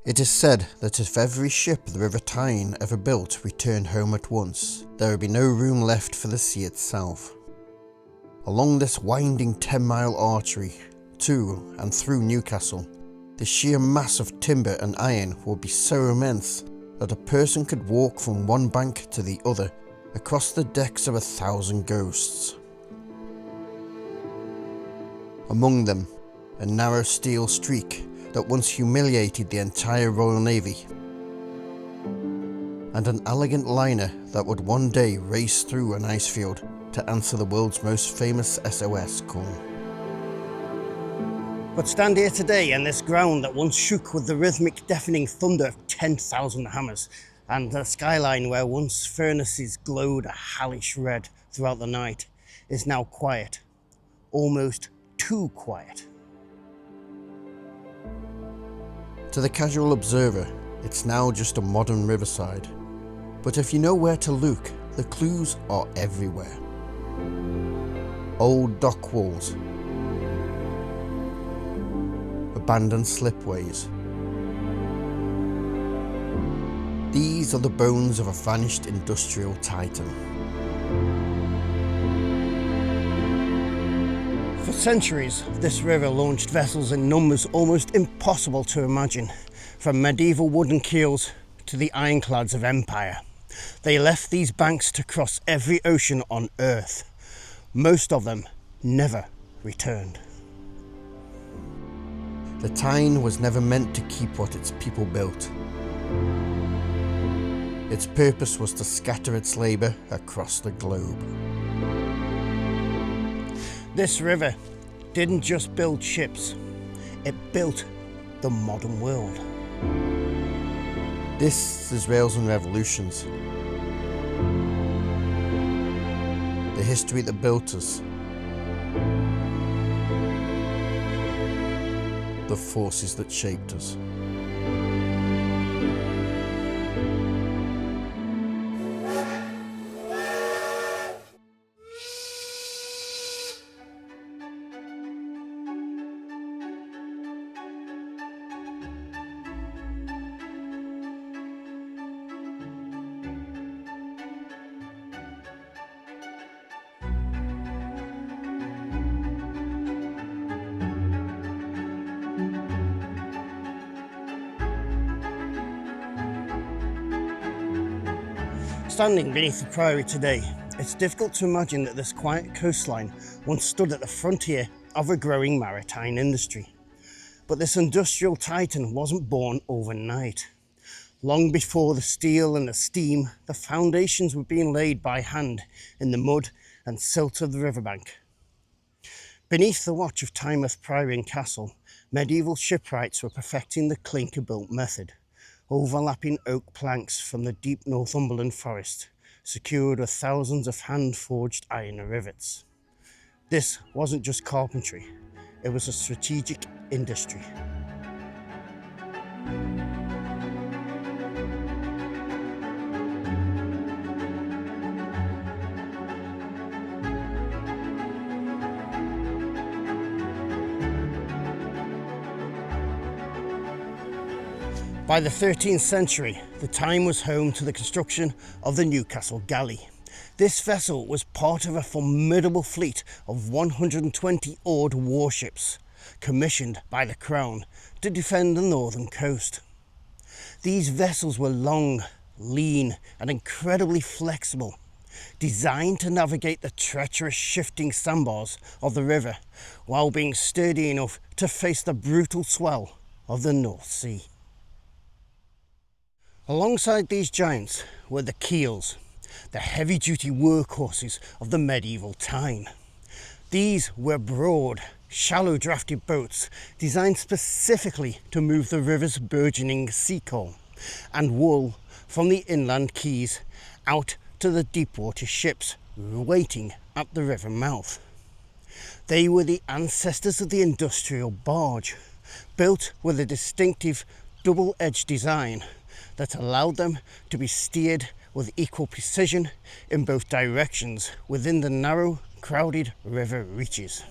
It is said that if every ship the River Tyne ever built returned home at once, there would be no room left for the sea itself. Along this winding 10-mile artery, to and through Newcastle, the sheer mass of timber and iron would be so immense that a person could walk from one bank to the other across the decks of 1,000 ghosts. Among them, a narrow steel streak that once humiliated the entire Royal Navy, and an elegant liner that would one day race through an ice field to answer the world's most famous SOS call. But stand here today on this ground that once shook with the rhythmic deafening thunder of 10,000 hammers, and a skyline where once furnaces glowed a hellish red throughout the night is now quiet, almost too quiet. To the casual observer, it's now just a modern riverside. But if you know where to look, the clues are everywhere. Old dock walls, abandoned slipways. These are the bones of a vanished industrial titan. For centuries, this river launched vessels in numbers almost impossible to imagine, from medieval wooden keels to the ironclads of empire. They left these banks to cross every ocean on Earth. Most of them never returned. The Tyne was never meant to keep what its people built. Its purpose was to scatter its labour across the globe. This river didn't just build ships, it built the modern world. This is Rails and Revolutions. The history that built us. The forces that shaped us. Standing beneath the priory today, it's difficult to imagine that this quiet coastline once stood at the frontier of a growing maritime industry. But this industrial titan wasn't born overnight. Long before the steel and the steam, the foundations were being laid by hand in the mud and silt of the riverbank. Beneath the watch of Tynemouth Priory and Castle, medieval shipwrights were perfecting the clinker-built method. Overlapping oak planks from the deep Northumberland forest, secured with thousands of hand-forged iron rivets. This wasn't just carpentry, it was a strategic industry. By the 13th century, the Tyne was home to the construction of the Newcastle galley. This vessel was part of a formidable fleet of 120 oared warships, commissioned by the Crown to defend the northern coast. These vessels were long, lean, and incredibly flexible, designed to navigate the treacherous shifting sandbars of the river, while being sturdy enough to face the brutal swell of the North Sea. Alongside these giants were the keels, the heavy-duty workhorses of the medieval Tyne. These were broad, shallow-drafted boats designed specifically to move the river's burgeoning sea coal and wool from the inland quays out to the deep-water ships waiting at the river mouth. They were the ancestors of the industrial barge, built with a distinctive double-edged design that allowed them to be steered with equal precision in both directions within the narrow, crowded river reaches.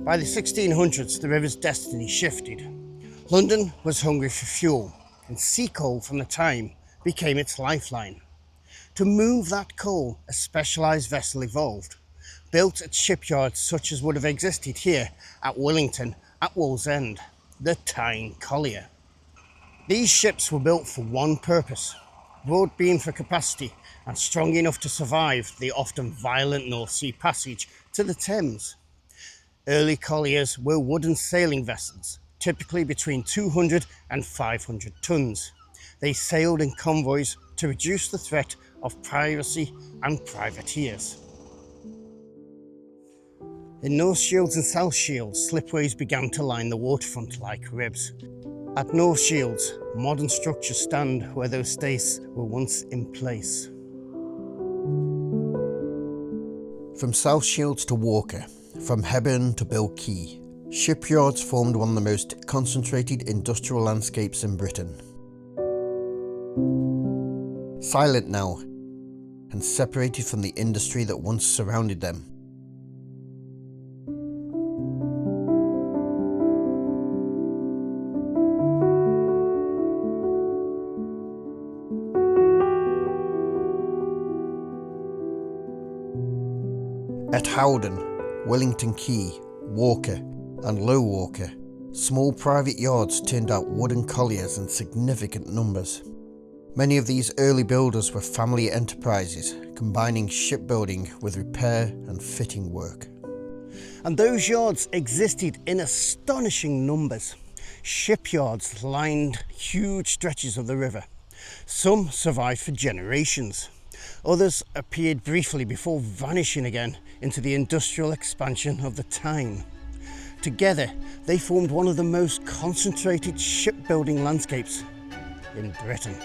By the 1600s, the river's destiny shifted. London was hungry for fuel, and sea coal from the Tyne became its lifeline. To move that coal, a specialised vessel evolved, built at shipyards such as would have existed here at Willington at Wallsend, the Tyne Collier. These ships were built for one purpose: broad beam for capacity and strong enough to survive the often violent North Sea passage to the Thames. Early colliers were wooden sailing vessels, typically between 200 and 500 tons. They sailed in convoys to reduce the threat of piracy and privateers. In North Shields and South Shields, slipways began to line the waterfront like ribs. At North Shields, modern structures stand where those stays were once in place. From South Shields to Walker, from Hebburn to Bill Quay, shipyards formed one of the most concentrated industrial landscapes in Britain. Silent now, and separated from the industry that once surrounded them. At Howden, Wellington Quay, Walker and Low Walker, small private yards turned out wooden colliers in significant numbers. Many of these early builders were family enterprises, combining shipbuilding with repair and fitting work. And those yards existed in astonishing numbers. Shipyards lined huge stretches of the river. Some survived for generations. Others appeared briefly before vanishing again into the industrial expansion of the Tyne. Together, they formed one of the most concentrated shipbuilding landscapes in Britain.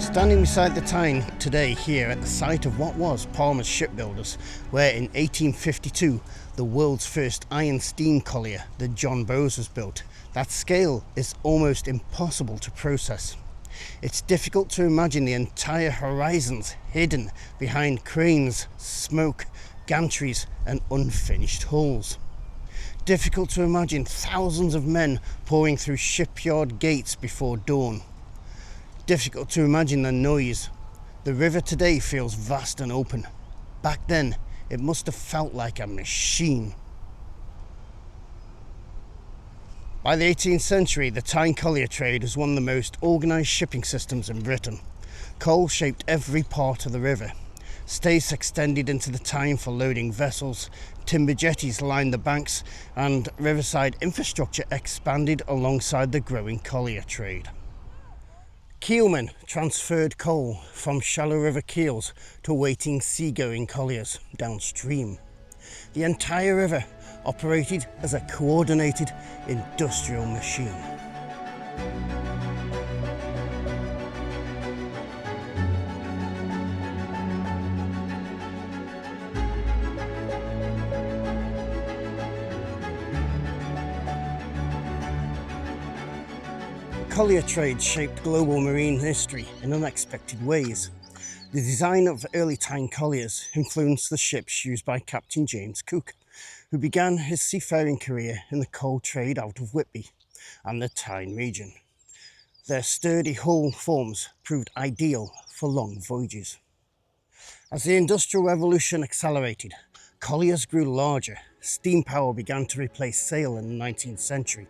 Standing beside the Tyne today here at the site of what was Palmer's Shipbuilders, where in 1852 the world's first iron steam collier, the John Bowes, was built, that scale is almost impossible to process. It's difficult to imagine the entire horizons hidden behind cranes, smoke, gantries and unfinished hulls. Difficult to imagine thousands of men pouring through shipyard gates before dawn. Difficult to imagine the noise. The river today feels vast and open. Back then, it must have felt like a machine. By the 18th century, the Tyne collier trade was one of the most organised shipping systems in Britain. Coal shaped every part of the river. Stays extended into the Tyne for loading vessels, timber jetties lined the banks, and riverside infrastructure expanded alongside the growing collier trade. Keelmen transferred coal from shallow river keels to waiting seagoing colliers downstream. The entire river operated as a coordinated industrial machine. The collier trade shaped global marine history in unexpected ways. The design of early Tyne colliers influenced the ships used by Captain James Cook, who began his seafaring career in the coal trade out of Whitby and the Tyne region. Their sturdy hull forms proved ideal for long voyages. As the Industrial Revolution accelerated, colliers grew larger. Steam power began to replace sail in the 19th century.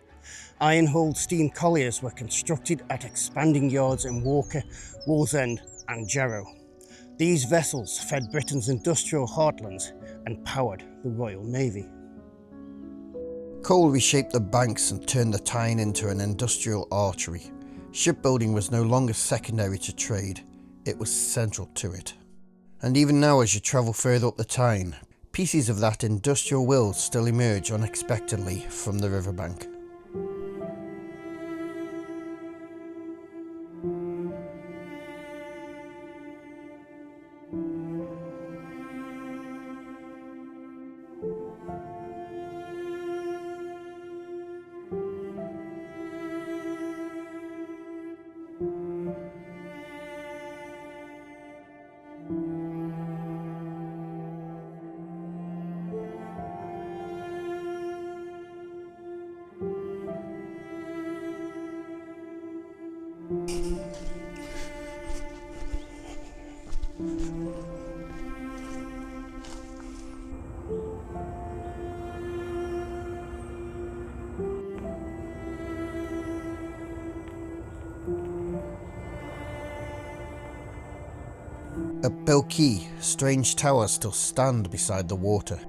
Iron-hulled steam colliers were constructed at expanding yards in Walker, Wallsend and Jarrow. These vessels fed Britain's industrial heartlands and powered the Royal Navy. Coal reshaped the banks and turned the Tyne into an industrial artery. Shipbuilding was no longer secondary to trade, it was central to it. And even now, as you travel further up the Tyne, pieces of that industrial will still emerge unexpectedly from the riverbank. At Quay, strange towers still stand beside the water.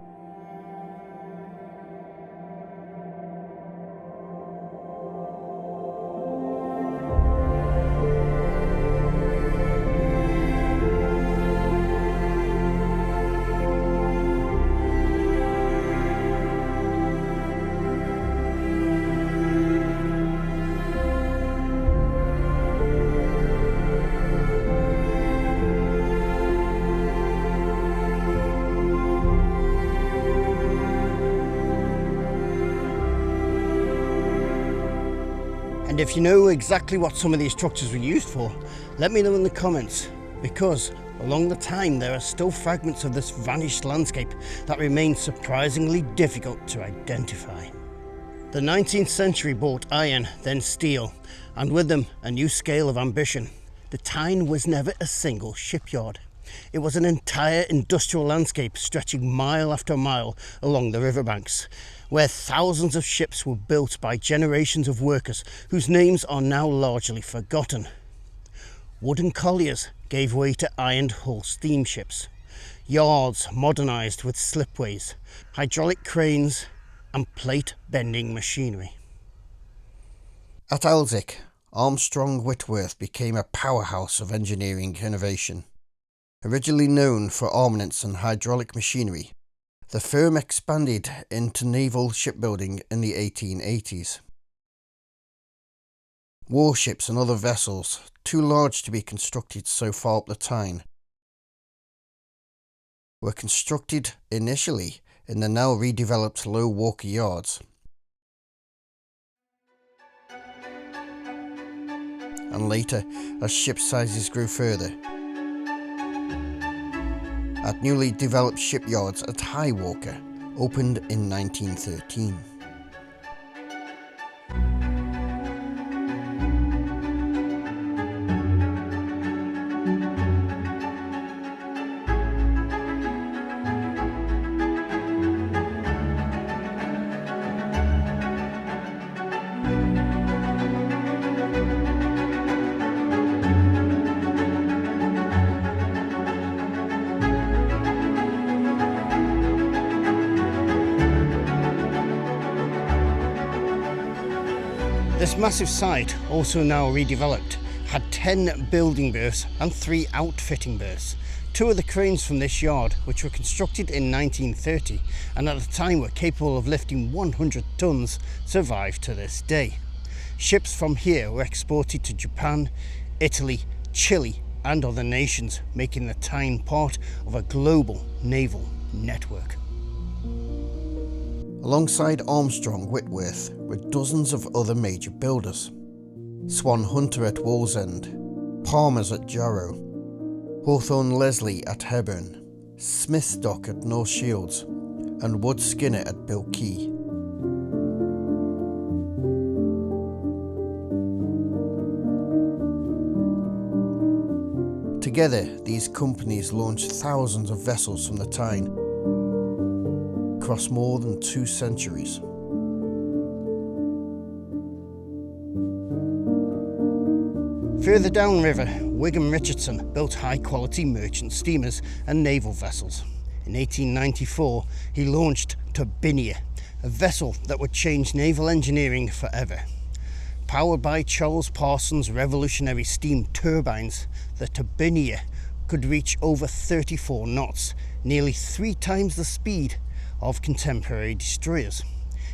And if you know exactly what some of these structures were used for, let me know in the comments, because along the Tyne there are still fragments of this vanished landscape that remain surprisingly difficult to identify. The 19th century brought iron, then steel, and with them a new scale of ambition. The Tyne was never a single shipyard. It was an entire industrial landscape stretching mile after mile along the riverbanks, where thousands of ships were built by generations of workers whose names are now largely forgotten. Wooden colliers gave way to iron-hull steamships, yards modernised with slipways, hydraulic cranes and plate-bending machinery. At Elsick, Armstrong Whitworth became a powerhouse of engineering innovation. Originally known for armaments and hydraulic machinery, the firm expanded into naval shipbuilding in the 1880s. Warships and other vessels, too large to be constructed so far up the Tyne, were constructed initially in the now redeveloped Low Walker Yards, and later as ship sizes grew further, at newly developed shipyards at High Walker, opened in 1913. This massive site, also now redeveloped, had 10 building berths and 3 outfitting berths. 2 of the cranes from this yard, which were constructed in 1930 and at the time were capable of lifting 100 tons, survive to this day. Ships from here were exported to Japan, Italy, Chile and other nations, making the Tyne part of a global naval network. Alongside Armstrong Whitworth were dozens of other major builders. Swan Hunter at Wallsend, Palmer's at Jarrow, Hawthorn Leslie at Hebburn, Smith's Dock at North Shields, and Wood Skinner at Quay. Together, these companies launched thousands of vessels from the Tyne across more than 2 centuries. Further downriver, Wigham Richardson built high-quality merchant steamers and naval vessels. In 1894, he launched Turbinia, a vessel that would change naval engineering forever. Powered by Charles Parsons' revolutionary steam turbines, the Turbinia could reach over 34 knots, nearly 3 times the speed of contemporary destroyers.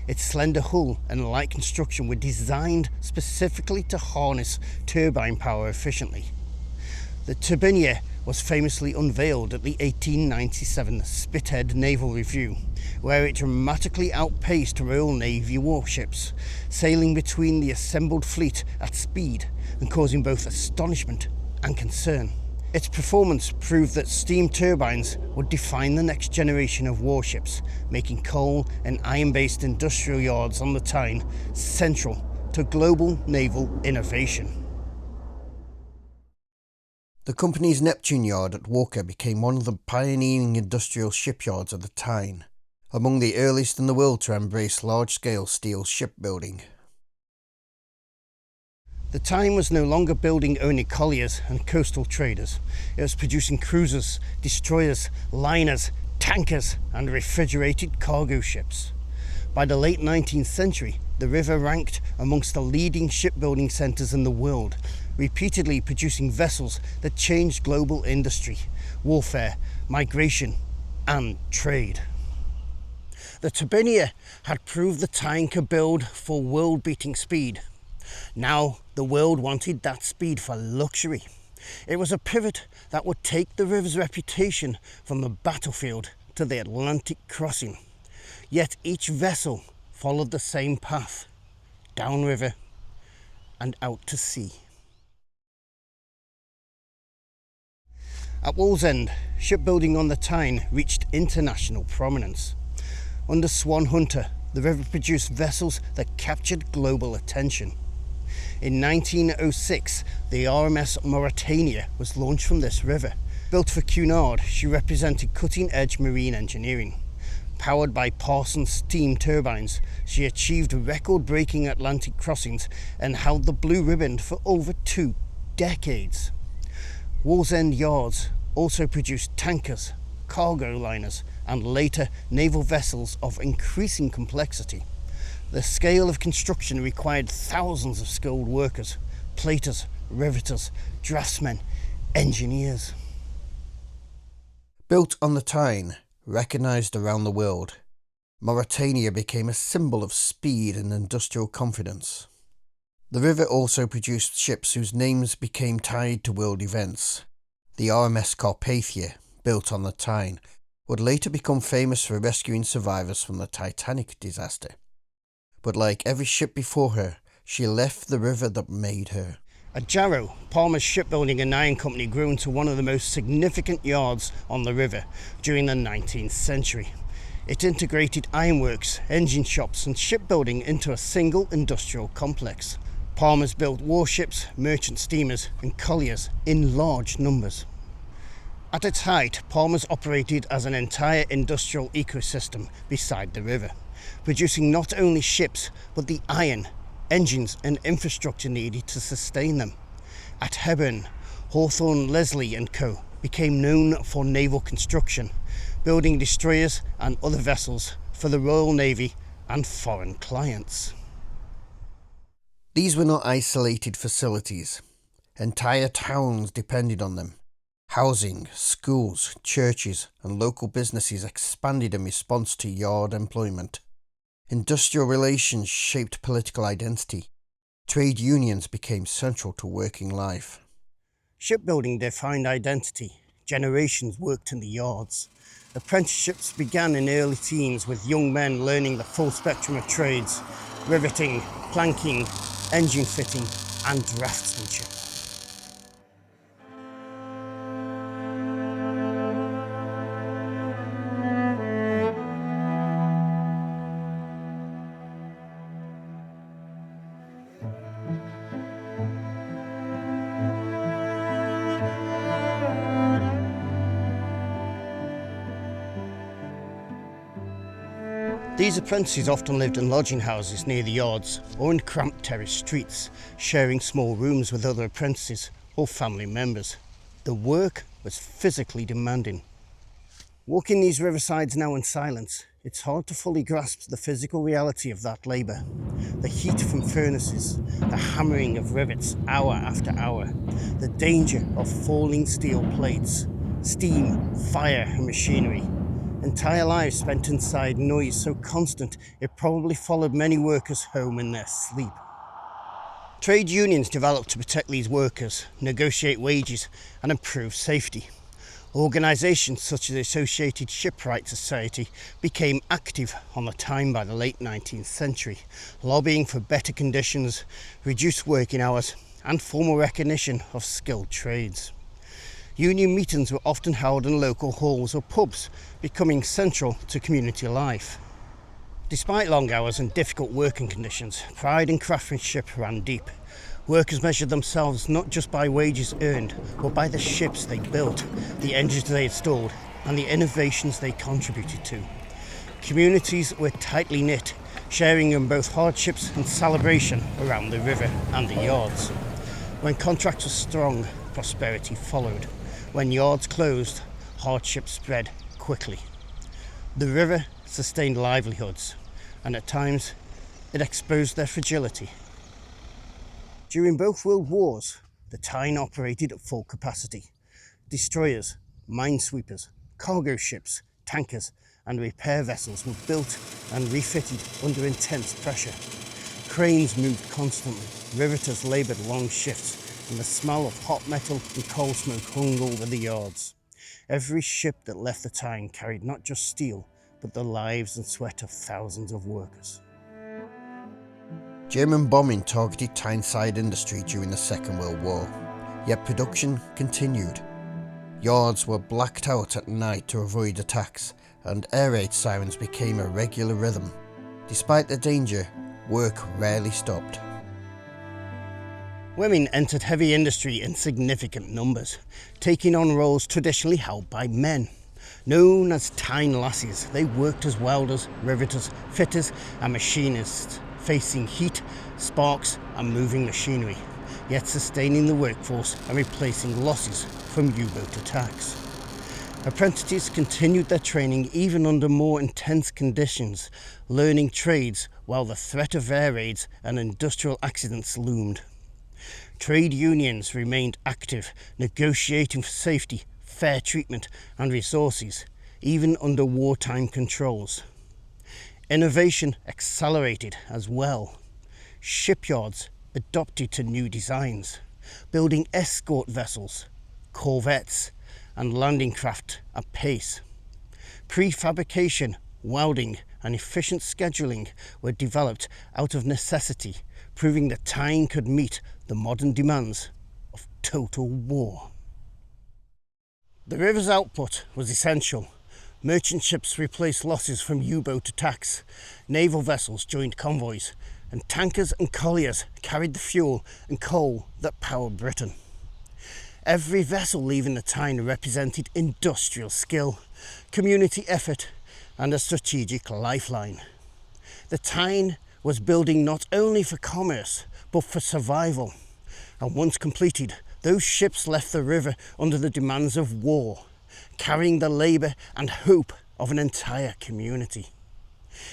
Its slender hull and light construction were designed specifically to harness turbine power efficiently. The Turbinia was famously unveiled at the 1897 Spithead Naval Review, where it dramatically outpaced Royal Navy warships, sailing between the assembled fleet at speed and causing both astonishment and concern. Its performance proved that steam turbines would define the next generation of warships, making coal and iron-based industrial yards on the Tyne central to global naval innovation. The company's Neptune Yard at Walker became one of the pioneering industrial shipyards of the Tyne, among the earliest in the world to embrace large-scale steel shipbuilding. The Tyne was no longer building only colliers and coastal traders. It was producing cruisers, destroyers, liners, tankers and refrigerated cargo ships. By the late 19th century, the river ranked amongst the leading shipbuilding centres in the world, repeatedly producing vessels that changed global industry, warfare, migration and trade. The Turbinia had proved the Tyne could build for world-beating speed. Now the world wanted that speed for luxury. It was a pivot that would take the river's reputation from the battlefield to the Atlantic crossing. Yet each vessel followed the same path, downriver and out to sea. At Wallsend, shipbuilding on the Tyne reached international prominence. Under Swan Hunter, the river produced vessels that captured global attention. In 1906, the RMS Mauretania was launched from this river. Built for Cunard, she represented cutting-edge marine engineering. Powered by Parsons steam turbines, she achieved record-breaking Atlantic crossings and held the blue ribbon for over 2 decades. Wallsend yards also produced tankers, cargo liners, and later naval vessels of increasing complexity. The scale of construction required thousands of skilled workers, platers, riveters, draftsmen, engineers. Built on the Tyne, recognised around the world, Mauretania became a symbol of speed and industrial confidence. The river also produced ships whose names became tied to world events. The RMS Carpathia, built on the Tyne, would later become famous for rescuing survivors from the Titanic disaster. But like every ship before her, she left the river that made her. At Jarrow, Palmer's Shipbuilding and Iron Company grew into one of the most significant yards on the river during the 19th century. It integrated ironworks, engine shops and shipbuilding into a single industrial complex. Palmer's built warships, merchant steamers and colliers in large numbers. At its height, Palmer's operated as an entire industrial ecosystem beside the river, producing not only ships but the iron, engines and infrastructure needed to sustain them. At Hebburn, Hawthorn Leslie and Co. became known for naval construction, building destroyers and other vessels for the Royal Navy and foreign clients. These were not isolated facilities. Entire towns depended on them. Housing, schools, churches and local businesses expanded in response to yard employment. Industrial relations shaped political identity. Trade unions became central to working life. Shipbuilding defined identity. Generations worked in the yards. Apprenticeships began in early teens with young men learning the full spectrum of trades: riveting, planking, engine fitting and draftsmanship. These apprentices often lived in lodging houses near the yards or in cramped terrace streets, sharing small rooms with other apprentices or family members. The work was physically demanding. Walking these riversides now in silence, it's hard to fully grasp the physical reality of that labour. The heat from furnaces, the hammering of rivets hour after hour, the danger of falling steel plates, steam, fire and machinery. Entire lives spent inside noise so constant it probably followed many workers home in their sleep. Trade unions developed to protect these workers, negotiate wages and improve safety. Organisations such as the Associated Shipwright Society became active on the Tyne by the late 19th century, lobbying for better conditions, reduced working hours and formal recognition of skilled trades. Union meetings were often held in local halls or pubs, becoming central to community life. Despite long hours and difficult working conditions, pride in craftsmanship ran deep. Workers measured themselves not just by wages earned, but by the ships they built, the engines they installed, and the innovations they contributed to. Communities were tightly knit, sharing in both hardships and celebration around the river and the yards. When contracts were strong, prosperity followed. When yards closed, hardship spread quickly. The river sustained livelihoods, and at times it exposed their fragility. During both World Wars, the Tyne operated at full capacity. Destroyers, minesweepers, cargo ships, tankers, and repair vessels were built and refitted under intense pressure. Cranes moved constantly, riveters laboured long shifts, and the smell of hot metal and coal smoke hung over the yards. Every ship that left the Tyne carried not just steel, but the lives and sweat of thousands of workers. German bombing targeted Tyneside industry during the Second World War, yet production continued. Yards were blacked out at night to avoid attacks, and air raid sirens became a regular rhythm. Despite the danger, work rarely stopped. Women entered heavy industry in significant numbers, taking on roles traditionally held by men. Known as Tyne lassies, they worked as welders, riveters, fitters and machinists, facing heat, sparks and moving machinery, yet sustaining the workforce and replacing losses from U-boat attacks. Apprentices continued their training even under more intense conditions, learning trades while the threat of air raids and industrial accidents loomed. Trade unions remained active, negotiating for safety, fair treatment and resources, even under wartime controls. Innovation accelerated as well. Shipyards adopted to new designs, building escort vessels, corvettes and landing craft at pace. Prefabrication, welding and efficient scheduling were developed out of necessity, proving that Tyne could meet the modern demands of total war. The river's output was essential. Merchant ships replaced losses from U-boat attacks, naval vessels joined convoys, and tankers and colliers carried the fuel and coal that powered Britain. Every vessel leaving the Tyne represented industrial skill, community effort, and a strategic lifeline. The Tyne was building not only for commerce, but for survival. And once completed, those ships left the river under the demands of war, carrying the labour and hope of an entire community.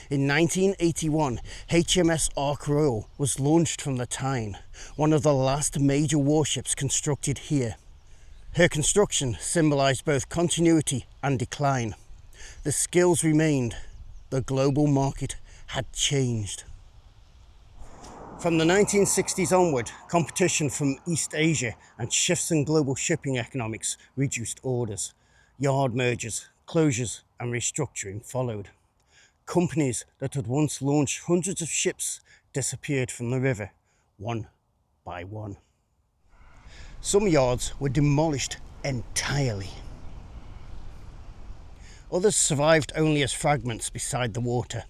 In 1981, HMS Ark Royal was launched from the Tyne, one of the last major warships constructed here. Her construction symbolised both continuity and decline. The skills remained. The global market had changed. From the 1960s onward, competition from East Asia and shifts in global shipping economics reduced orders. Yard mergers, closures and restructuring followed. Companies that had once launched hundreds of ships disappeared from the river, one by one. Some yards were demolished entirely. Others survived only as fragments beside the water,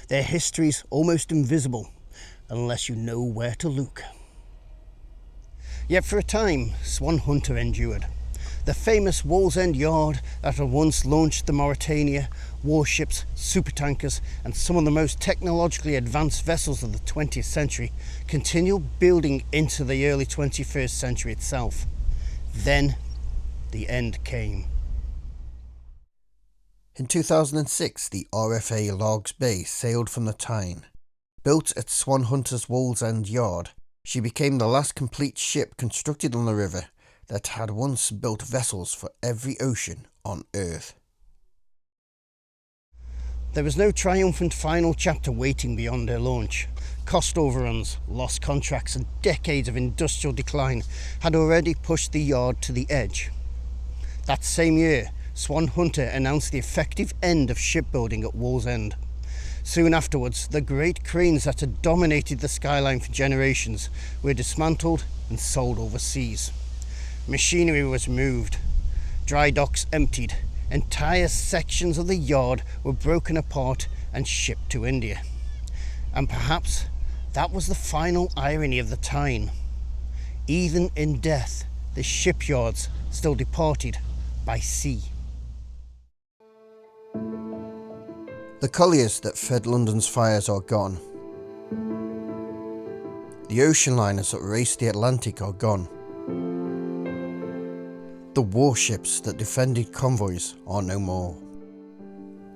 their histories almost invisible unless you know where to look. Yet for a time, Swan Hunter endured. The famous Wallsend yard that had once launched the Mauretania, warships, supertankers and some of the most technologically advanced vessels of the 20th century continued building into the early 21st century itself. Then the end came. In 2006, the RFA Largs Bay sailed from the Tyne. Built at Swan Hunter's Wallsend yard, she became the last complete ship constructed on the river that had once built vessels for every ocean on Earth. There was no triumphant final chapter waiting beyond her launch. Cost overruns, lost contracts and decades of industrial decline had already pushed the yard to the edge. That same year, Swan Hunter announced the effective end of shipbuilding at Wallsend. Soon afterwards, the great cranes that had dominated the skyline for generations were dismantled and sold overseas. Machinery was moved, dry docks emptied, entire sections of the yard were broken apart and shipped to India. And perhaps that was the final irony of the Tyne. Even in death, the shipyards still departed by sea. The colliers that fed London's fires are gone. The ocean liners that raced the Atlantic are gone. The warships that defended convoys are no more.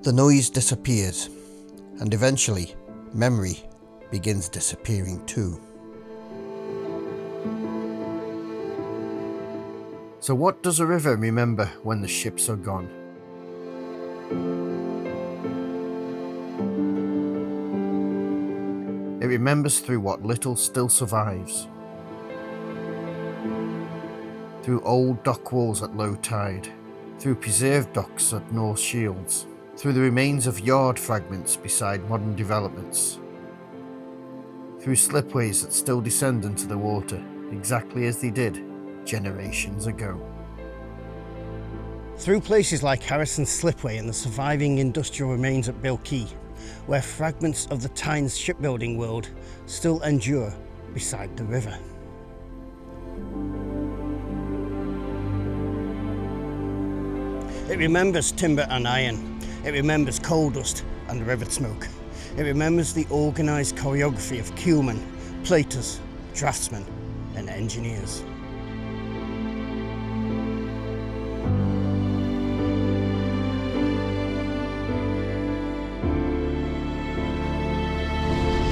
The noise disappears, and eventually, memory begins disappearing too. So what does a river remember when the ships are gone? It remembers through what little still survives. Through old dock walls at low tide, through preserved docks at North Shields, through the remains of yard fragments beside modern developments, through slipways that still descend into the water exactly as they did generations ago. Through places like Harrison's Slipway and the surviving industrial remains at Quay, where fragments of the Tyne's shipbuilding world still endure beside the river. It remembers timber and iron. It remembers coal dust and rivet smoke. It remembers the organised choreography of keelmen, platers, draftsmen and engineers.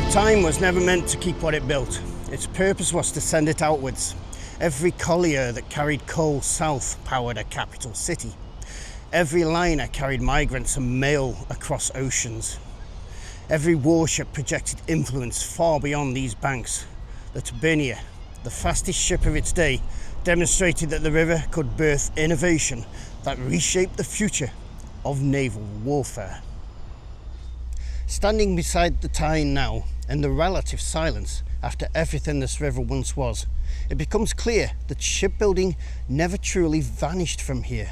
The Tyne was never meant to keep what it built. Its purpose was to send it outwards. Every collier that carried coal south powered a capital city. Every liner carried migrants and mail across oceans. Every warship projected influence far beyond these banks. The Turbinia, the fastest ship of its day, demonstrated that the river could birth innovation that reshaped the future of naval warfare. Standing beside the Tyne now, in the relative silence after everything this river once was, it becomes clear that shipbuilding never truly vanished from here.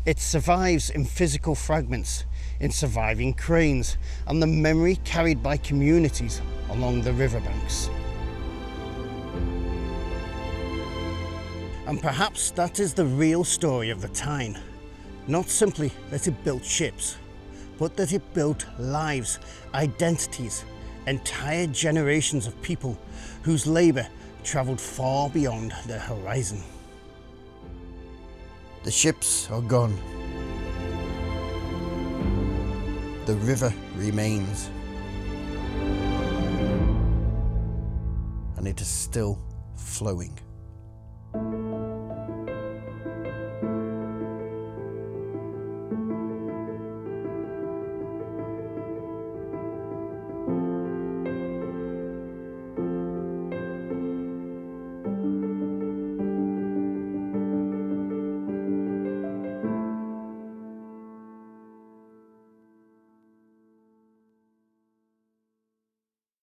It survives in physical fragments, in surviving cranes, and the memory carried by communities along the riverbanks. And perhaps that is the real story of the Tyne. Not simply that it built ships, but that it built lives, identities, entire generations of people whose labour travelled far beyond the horizon. The ships are gone. The river remains. And it is still flowing.